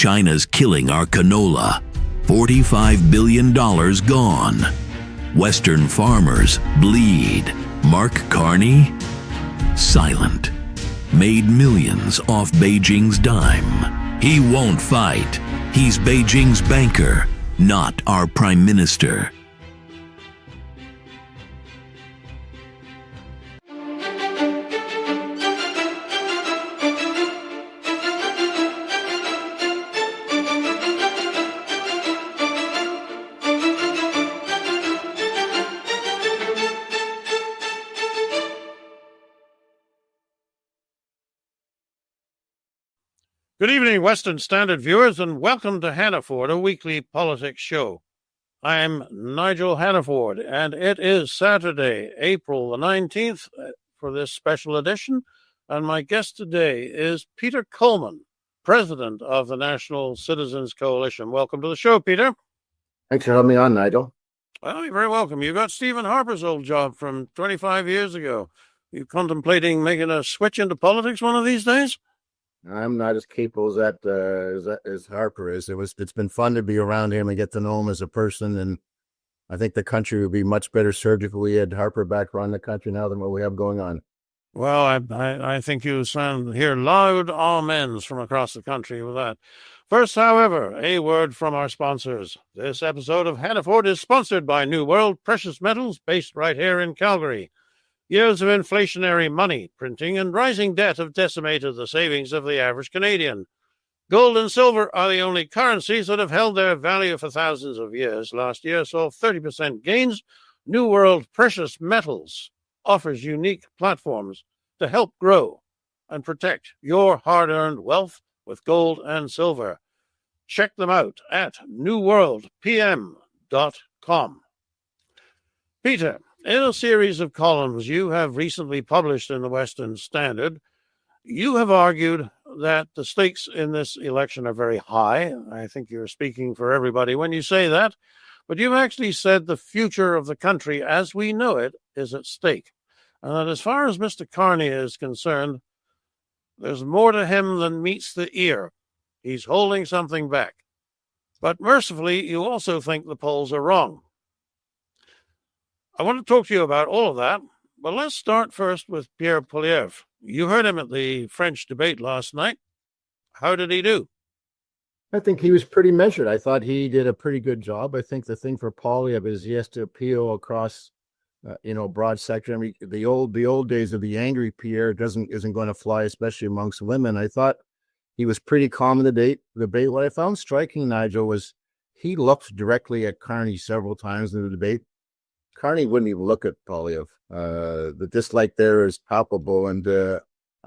China's killing our canola. $45 billion gone. Western farmers bleed. Mark Carney? Silent. Made millions off Beijing's dime. He won't fight. He's Beijing's banker, not our prime minister. Good evening, Western Standard viewers, and welcome to Hannaford, a weekly politics show. I'm Nigel Hannaford, and it is Saturday, April the 19th for this special edition, and my guest today is Peter Coleman, president of the National Citizens Coalition. Welcome to the show, Peter. Thanks for having me on, Nigel. Well, you're very welcome. You got Stephen Harper's old job from 25 years ago. You contemplating making a switch into politics one of these days? I'm not as capable as Harper is. It's been fun to be around him and get to know him as a person, and I think the country would be much better served if we had Harper back running the country now than what we have going on. Well, I think you hear loud amens from across the country with that. First, however, a word from our sponsors. This episode of Hannaford is sponsored by New World Precious Metals, based right here in Calgary. Years of inflationary money printing and rising debt have decimated the savings of the average Canadian. Gold and silver are the only currencies that have held their value for thousands of years. Last year saw 30% gains. New World Precious Metals offers unique platforms to help grow and protect your hard-earned wealth with gold and silver. Check them out at newworldpm.com. Peter, in a series of columns you have recently published in the Western Standard, you have argued that the stakes in this election are very high. I think you're speaking for everybody when you say that, but you've actually said the future of the country as we know it is at stake. And that as far as Mr. Carney is concerned, there's more to him than meets the ear. He's holding something back. But mercifully, you also think the polls are wrong. I want to talk to you about all of that, but let's start first with Pierre Poilievre. You heard him at the French debate last night. How did he do? I think he was pretty measured. I thought he did a pretty good job. I think the thing for Poilievre is he has to appeal across, broad sector. I mean, the old days of the angry Pierre isn't going to fly, especially amongst women. I thought he was pretty calm in the debate. What I found striking, Nigel, was he looked directly at Carney several times in the debate. Carney wouldn't even look at Poilievre. The dislike there is palpable, and I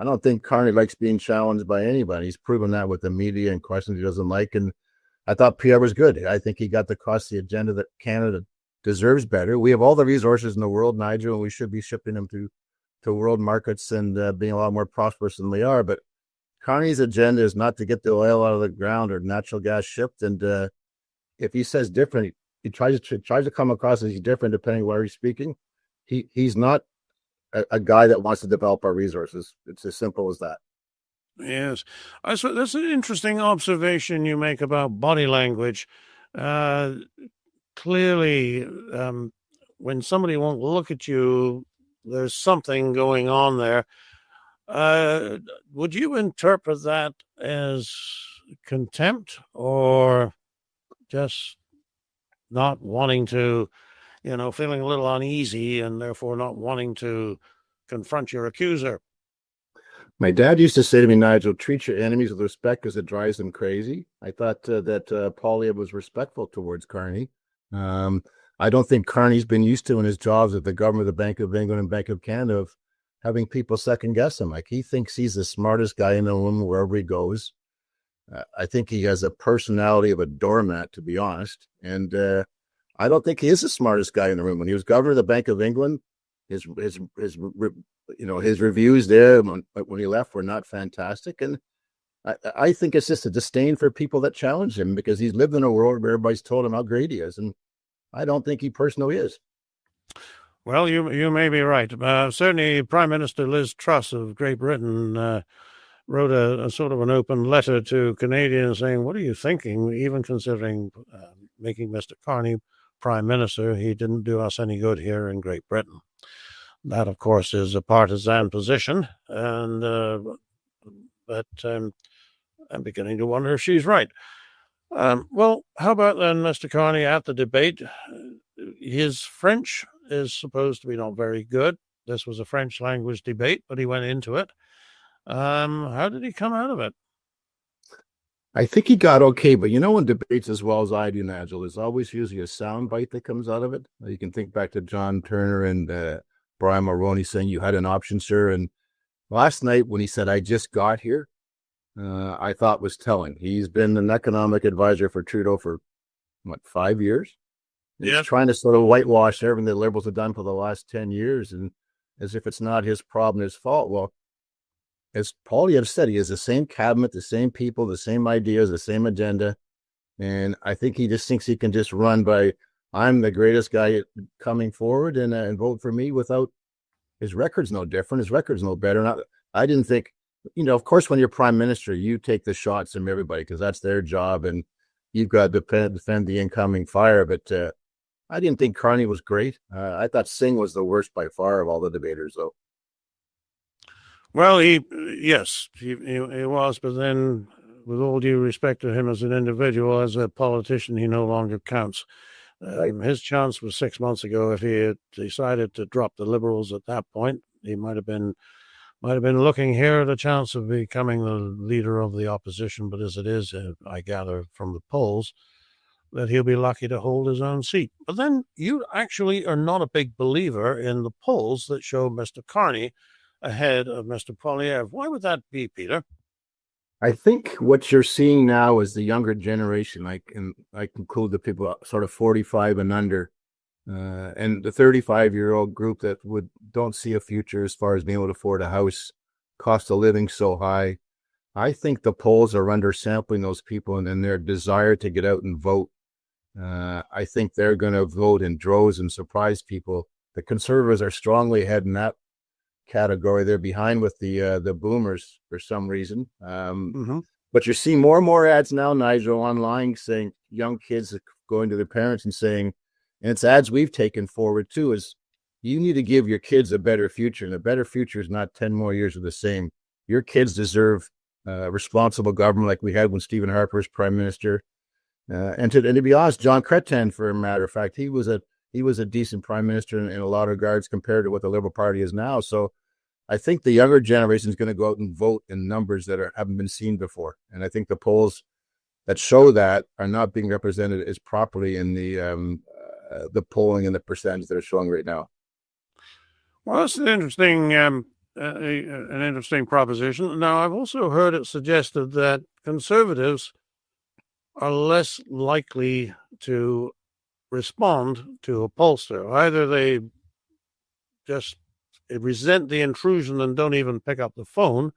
don't think Carney likes being challenged by anybody. He's proven that with the media and questions he doesn't like, and I thought Pierre was good. I think he got across the agenda that Canada deserves better. We have all the resources in the world, Nigel, and we should be shipping them to world markets and being a lot more prosperous than we are, but Carney's agenda is not to get the oil out of the ground or natural gas shipped, and if he says different, he tries to come across as he's different depending where he's speaking. He's not a guy that wants to develop our resources. It's as simple as that. Yes. So that's an interesting observation you make about body language. Clearly, when somebody won't look at you, there's something going on there. Would you interpret that as contempt or just not wanting to, feeling a little uneasy and therefore not wanting to confront your accuser? My dad used to say to me, Nigel, treat your enemies with respect because it drives them crazy. I thought that Poilievre was respectful towards Carney. I don't think Carney's been used to in his jobs at the government, the Bank of England and Bank of Canada, of having people second guess him. Like, he thinks he's the smartest guy in the room wherever he goes. I think he has a personality of a doormat, to be honest. And I don't think he is the smartest guy in the room. When he was governor of the Bank of England, his reviews there when he left were not fantastic. And I think it's just a disdain for people that challenge him because he's lived in a world where everybody's told him how great he is. And I don't think he personally is. Well, you may be right. Certainly Prime Minister Liz Truss of Great Britain wrote a sort of an open letter to Canadians saying, "What are you thinking? Even considering making Mr. Carney Prime Minister, he didn't do us any good here in Great Britain." That, of course, is a partisan position, and but I'm beginning to wonder if she's right. Well, how about then, Mr. Carney, at the debate? His French is supposed to be not very good. This was a French language debate, but he went into it. How did he come out of it? I think he got okay, but in debates as well as I do, Nigel, there's always usually a sound bite that comes out of it. You can think back to John Turner and Brian Mulroney saying, "You had an option, sir." And last night when he said, "I just got here," I thought was telling. He's been an economic advisor for Trudeau for, 5 years? Yeah. He's trying to sort of whitewash everything the Liberals have done for the last 10 years, and as if it's not his problem, his fault. Well, as Poilievre said, he has the same cabinet, the same people, the same ideas, the same agenda. And I think he just thinks he can just run by, "I'm the greatest guy coming forward and vote for me," without his record's no different. His record's no better. And I didn't think, of course, when you're prime minister, you take the shots from everybody because that's their job and you've got to defend the incoming fire. But I didn't think Carney was great. I thought Singh was the worst by far of all the debaters, though. Well, he was, but then, with all due respect to him as an individual, as a politician, he no longer counts. His chance was 6 months ago. If he had decided to drop the Liberals at that point, he might have been looking here at a chance of becoming the leader of the opposition. But as it is, I gather from the polls that he'll be lucky to hold his own seat. But then you actually are not a big believer in the polls that show Mr. Carney ahead of Mr. Poilievre. Why would that be, Peter? I think what you're seeing now is the younger generation. I conclude the people sort of 45 and under, and the 35-year-old group that don't see a future as far as being able to afford a house, cost of living so high. I think the polls are undersampling those people and their desire to get out and vote. I think they're going to vote in droves and surprise people. The Conservatives are strongly ahead in that category. They're behind with the boomers for some reason. But you're seeing more and more ads now, Nigel, online saying young kids going to their parents and saying, and it's ads we've taken forward too, is you need to give your kids a better future. And a better future is not 10 more years of the same. Your kids deserve responsible government like we had when Stephen Harper was prime minister. And to be honest, John Cretin, for a matter of fact, he was a decent prime minister in a lot of regards compared to what the Liberal Party is now. So I think the younger generation is going to go out and vote in numbers that haven't been seen before. And I think the polls that show that are not being represented as properly in the polling and the percentage that are showing right now. Well, that's an interesting proposition. Now, I've also heard it suggested that Conservatives are less likely to respond to a pollster. Either they just resent the intrusion and don't even pick up the phone,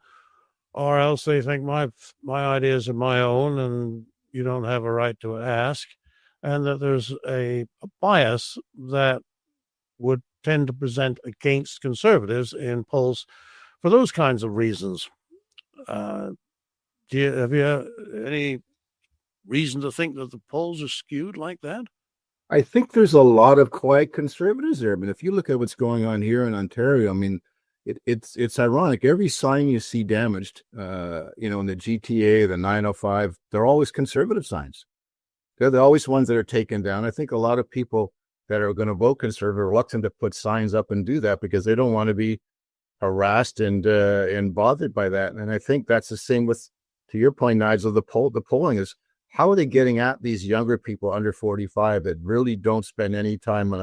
or else they think my ideas are my own and you don't have a right to ask, and that there's a bias that would tend to present against Conservatives in polls for those kinds of reasons. Have you any reason to think that the polls are skewed like that? I think there's a lot of quiet Conservatives there. But if you look at what's going on here in Ontario, I mean, it's ironic. Every sign you see damaged, in the GTA, the 905, they're always Conservative signs. They're always ones that are taken down. I think a lot of people that are going to vote Conservative are reluctant to put signs up and do that because they don't want to be harassed and bothered by that. And I think that's the same with, to your point, Nigel, the polling is, how are they getting at these younger people under 45 that really don't spend any time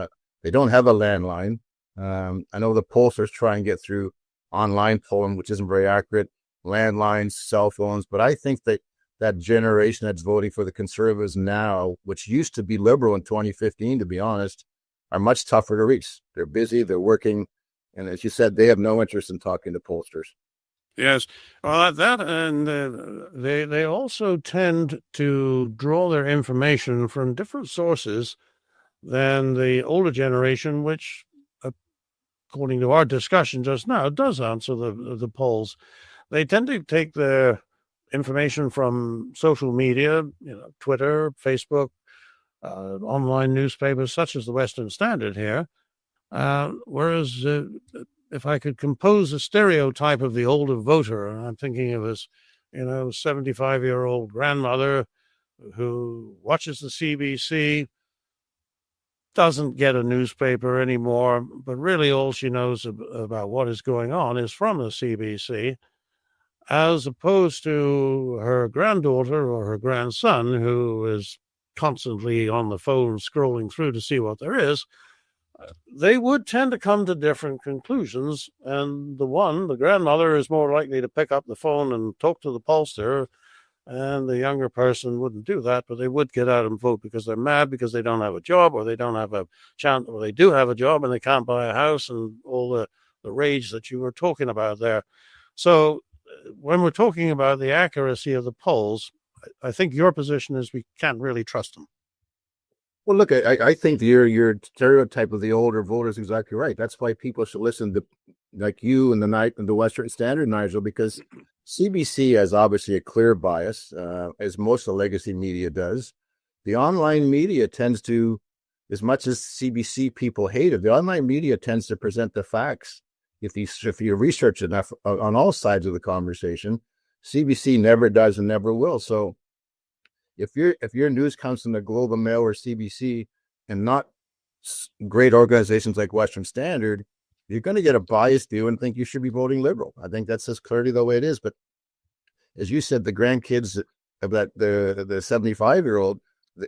they don't have a landline? I know the pollsters try and get through online polling, which isn't very accurate, landlines, cell phones. But I think that generation that's voting for the Conservatives now, which used to be Liberal in 2015, to be honest, are much tougher to reach. They're busy, they're working. And as you said, they have no interest in talking to pollsters. Yes, well, and they also tend to draw their information from different sources than the older generation, which, according to our discussion just now, does answer the polls. they tend to take their information from social media, Twitter, Facebook, online newspapers such as the Western Standard here. Whereas if I could compose a stereotype of the older voter, and I'm thinking of his, 75-year-old grandmother who watches the CBC, doesn't get a newspaper anymore, but really all she knows about what is going on is from the CBC, as opposed to her granddaughter or her grandson, who is constantly on the phone scrolling through to see what there is. They would tend to come to different conclusions. And the grandmother, is more likely to pick up the phone and talk to the pollster, and the younger person wouldn't do that, but they would get out and vote because they're mad because they don't have a job, or they don't have a chance, or they do have a job and they can't buy a house, and all the rage that you were talking about there. So when we're talking about the accuracy of the polls, I think your position is we can't really trust them. Well, look, I think your stereotype of the older voter is exactly right. That's why people should listen to like you and the Western Standard, Nigel, because CBC has obviously a clear bias, as most of the legacy media does. The online media tends to, as much as CBC people hate it, the online media tends to present the facts. If you research enough on all sides of the conversation, CBC never does and never will. So if your news comes from the Globe and Mail or CBC and not great organizations like Western Standard, you're going to get a biased view and think you should be voting Liberal. I think that's just clearly the way it is. But as you said, the grandkids of the 75-year-old,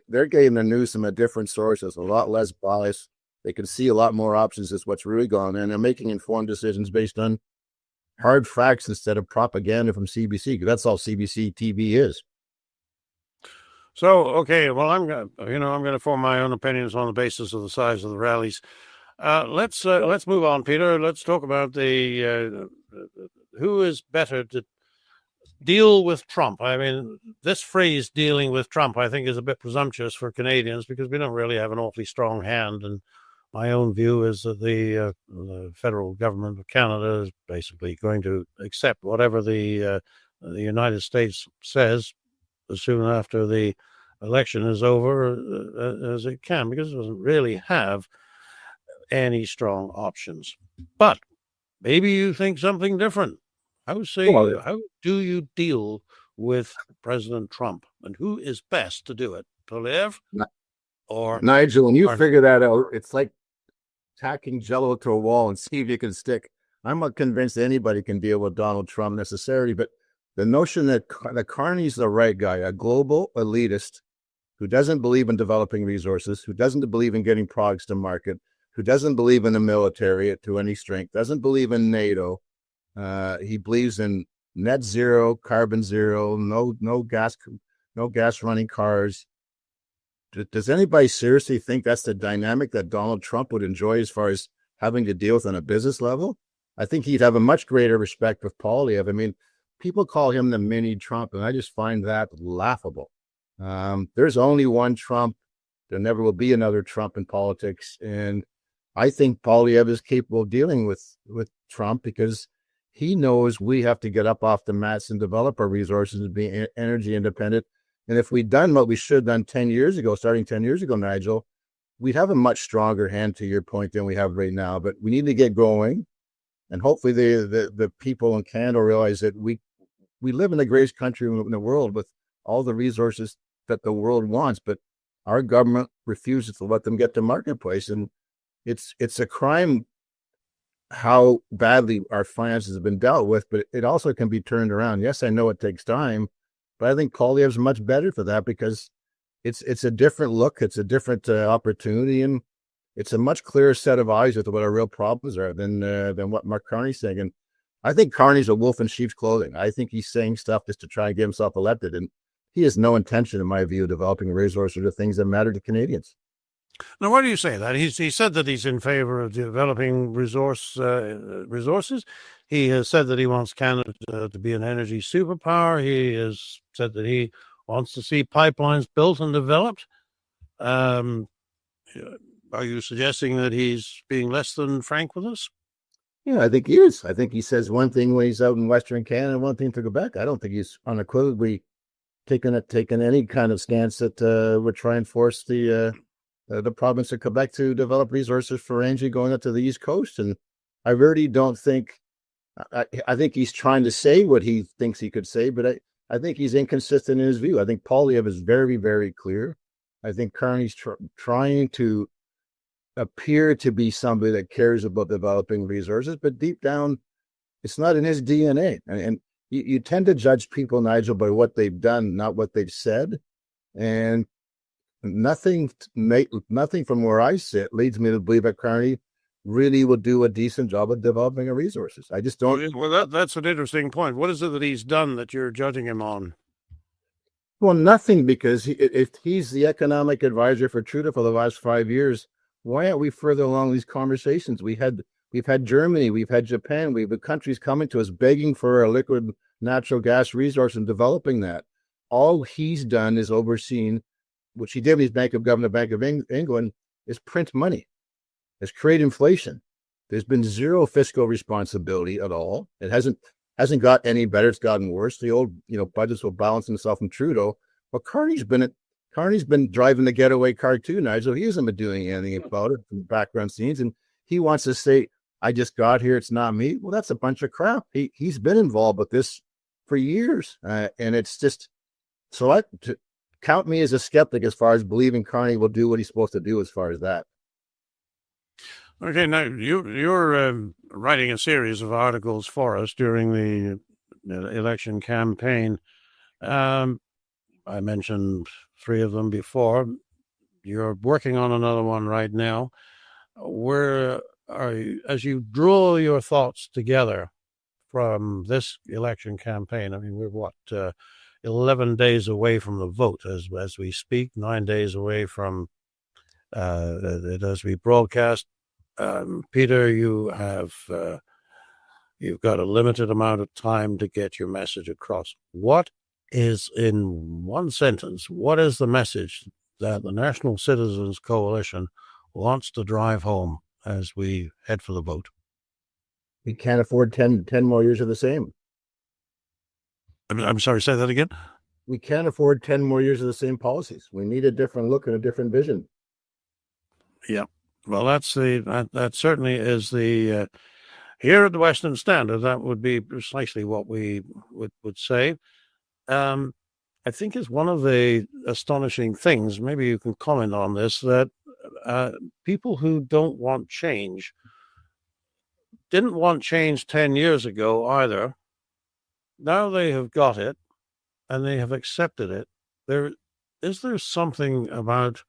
they're getting their news from a different source. There's a lot less bias. They can see a lot more options as what's really going on. And they're making informed decisions based on hard facts instead of propaganda from CBC, because that's all CBC TV is. So, okay, well, I'm going to form my own opinions on the basis of the size of the rallies. Let's move on, Peter. Let's talk about the who is better to deal with Trump. I mean, this phrase "dealing with Trump" I think is a bit presumptuous for Canadians, because we don't really have an awfully strong hand. And my own view is that the federal government of Canada is basically going to accept whatever the United States says as soon after the election is over as it can, because it doesn't really have any strong options. But maybe you think something different. How do you deal with President Trump, and who is best to do it? Poilievre or Nigel? When you figure that out, it's like tacking Jello to a wall and see if you can stick. I'm not convinced anybody can deal with Donald Trump necessarily, but the notion that Carney's the right guy, a global elitist who doesn't believe in developing resources, who doesn't believe in getting products to market, who doesn't believe in the military to any strength, doesn't believe in NATO. He believes in net zero, carbon zero, no gas running cars. Does anybody seriously think that's the dynamic that Donald Trump would enjoy as far as having to deal with on a business level? I think he'd have a much greater respect with Poilievre. I mean, people call him the mini Trump, and I just find that laughable. There's only one Trump. There never will be another Trump in politics. And I think Poilievre is capable of dealing with Trump, because he knows we have to get up off the mats and develop our resources and be energy independent. And if we'd done what we should have done 10 years ago, starting 10 years ago, Nigel, we'd have a much stronger hand, to your point, than we have right now. But we need to get going. And hopefully the people in Canada realize that we live in the greatest country in the world with all the resources that the world wants, but our government refuses to let them get to marketplace. And it's a crime how badly our finances have been dealt with, but it also can be turned around. Yes, I know it takes time, but I think Poilievre's much better for that, because it's a different look, it's a different opportunity, and it's a much clearer set of eyes with what our real problems are than what Mark Carney's saying. And I think Carney's a wolf in sheep's clothing. I think he's saying stuff just to try and get himself elected, and he has no intention, in my view, of developing resources or things that matter to Canadians. Now, why do you say that? He said that he's in favor of developing resources. He has said that he wants Canada to be an energy superpower. He has said that he wants to see pipelines built and developed. Are you suggesting that he's being less than frank with us? Yeah, I think he is. I think he says one thing when he's out in Western Canada, one thing to Quebec. I don't think he's unequivocally taken any kind of stance that would try and force the province of Quebec to develop resources for energy going up to the East Coast. And I really don't think. I think he's trying to say what he thinks he could say, but I think he's inconsistent in his view. I think Poilievre is very, very clear. I think Carney's trying to appear to be somebody that cares about developing resources, but deep down, it's not in his DNA. And you tend to judge people, Nigel, by what they've done, not what they've said. And nothing from where I sit leads me to believe that Carney really will do a decent job of developing our resources. I just don't. Well, that's an interesting point. What is it that he's done that you're judging him on? Well, nothing, because if he's the economic advisor for Trudeau for the last 5 years, why aren't we further along these conversations? We've had Germany, we've had Japan, we've had countries coming to us begging for a liquid natural gas resource and developing that. All he's done is overseen, which he did when he's Bank of Governor, Bank of England, is print money, is create inflation. There's been zero fiscal responsibility at all. It hasn't got any better. It's gotten worse. The old, budgets will balance themselves from Trudeau. Well, Carney's been driving the getaway car too, Nigel. He hasn't been doing anything about it from background scenes, and he wants to say, "I just got here. It's not me." Well, that's a bunch of crap. He's been involved with this for years, and it's just so. Count me as a skeptic as far as believing Carney will do what he's supposed to do as far as that. Okay, now you're writing a series of articles for us during the election campaign. I mentioned 3 of them before. You're working on another one right now. Where are you, as you draw your thoughts together from this election campaign? I mean, we're 11 days away from the vote as we speak, 9 days away from as we broadcast. Peter, you've got a limited amount of time to get your message across. What is, in one sentence, what is the message that the National Citizens Coalition wants to drive home as we head for the vote? We can't afford 10 more years of the same. I'm sorry, say that again? We can't afford 10 more years of the same policies. We need a different look and a different vision. Yeah. Well, that certainly is the here at the Western Standard. That would be precisely what we would say. I think is one of the astonishing things. Maybe you can comment on this. That people who don't want change didn't want change 10 years ago either. Now they have got it, and they have accepted it. Is there something about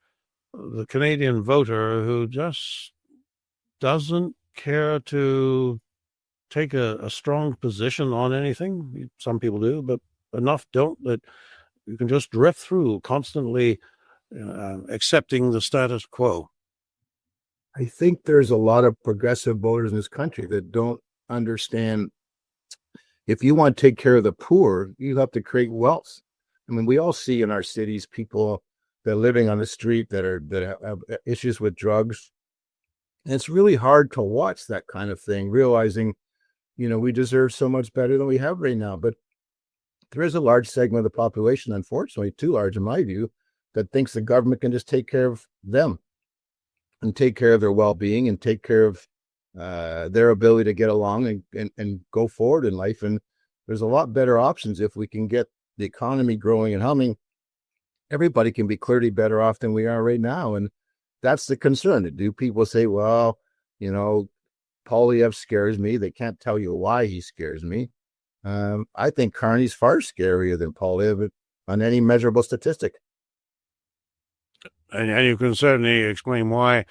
the Canadian voter who just doesn't care to take a strong position on anything? Some people do, but enough don't, that you can just drift through constantly accepting the status quo. I think there's a lot of progressive voters in this country that don't understand, if you want to take care of the poor, you have to create wealth. I mean, we all see in our cities people that are living on the street that have issues with drugs. And it's really hard to watch that kind of thing, realizing, we deserve so much better than we have right now. But there is a large segment of the population, unfortunately, too large in my view, that thinks the government can just take care of them and take care of their well-being and take care of their ability to get along and go forward in life. And there's a lot better options if we can get the economy growing and humming. Everybody can be clearly better off than we are right now. And that's the concern. Do people say, well, Poilievre scares me? They can't tell you why he scares me. I think Carney's far scarier than Poilievre on any measurable statistic. And you can certainly explain why.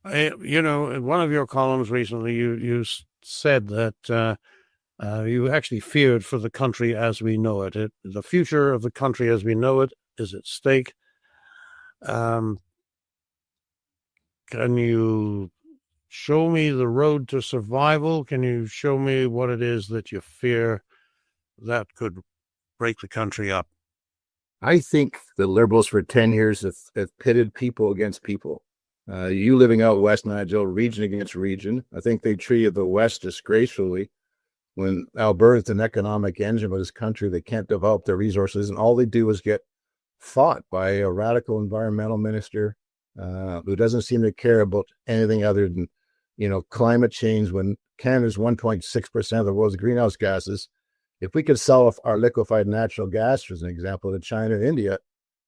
In one of your columns recently, you said that you actually feared for the country as we know it. The future of the country as we know it is at stake. Can you show me the road to survival? Can you show me what it is that you fear that could break the country up? I think the Liberals for 10 years have pitted people against people. You living out west, Nigel, region against region. I think they treated the West disgracefully. When Alberta's an economic engine of this country, they can't develop their resources, and all they do is get fought by a radical environmental minister who doesn't seem to care about anything other than, climate change. When Canada's 1.6% of the world's greenhouse gases, if we could sell our liquefied natural gas, as an example, to China and India,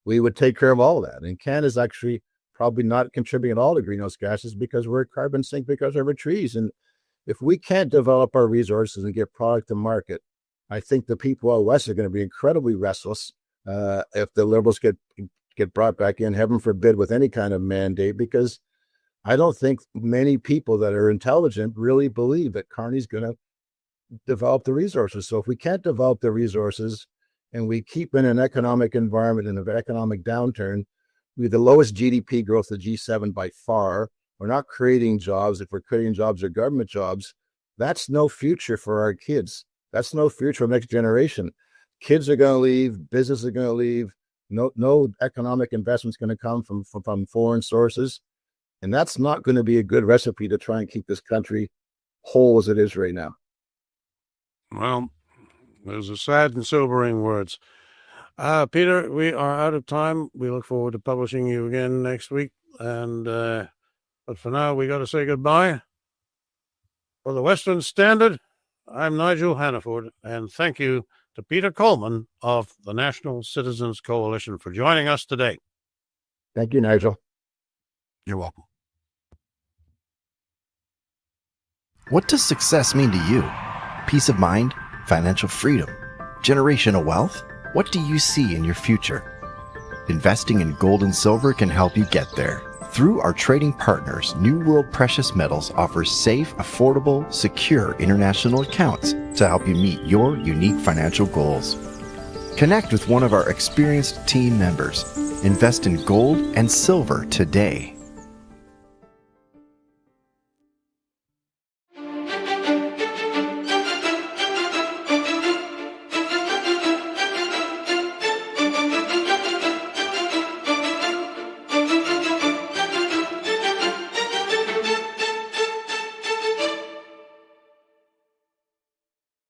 we would take care of all that. And Canada's actually probably not contributing at all to greenhouse gases because we're a carbon sink because of our trees. And if we can't develop our resources and get product to market, I think the people out west are going to be incredibly restless if the Liberals get brought back in, heaven forbid, with any kind of mandate, because I don't think many people that are intelligent really believe that Carney's going to develop the resources. So if we can't develop the resources and we keep in an economic environment in an economic downturn, we have the lowest GDP growth of G7 by far. We're not creating jobs. If we're creating jobs, they're government jobs. That's no future for our kids. That's no future for the next generation. Kids are going to leave. Business are going to leave. No economic investment's going to come from foreign sources. And that's not going to be a good recipe to try and keep this country whole as it is right now. Well, those are sad and sobering words. Peter, we are out of time. We look forward to publishing you again next week. And but for now, we got to say goodbye. For the Western Standard, I'm Nigel Hannaford, and thank you to Peter Coleman of the National Citizens Coalition for joining us today. Thank you, Nigel. You're welcome. What does success mean to you? Peace of mind? Financial freedom? Generational wealth? What do you see in your future? Investing in gold and silver can help you get there. Through our trading partners, New World Precious Metals offers safe, affordable, secure international accounts to help you meet your unique financial goals. Connect with one of our experienced team members. Invest in gold and silver today.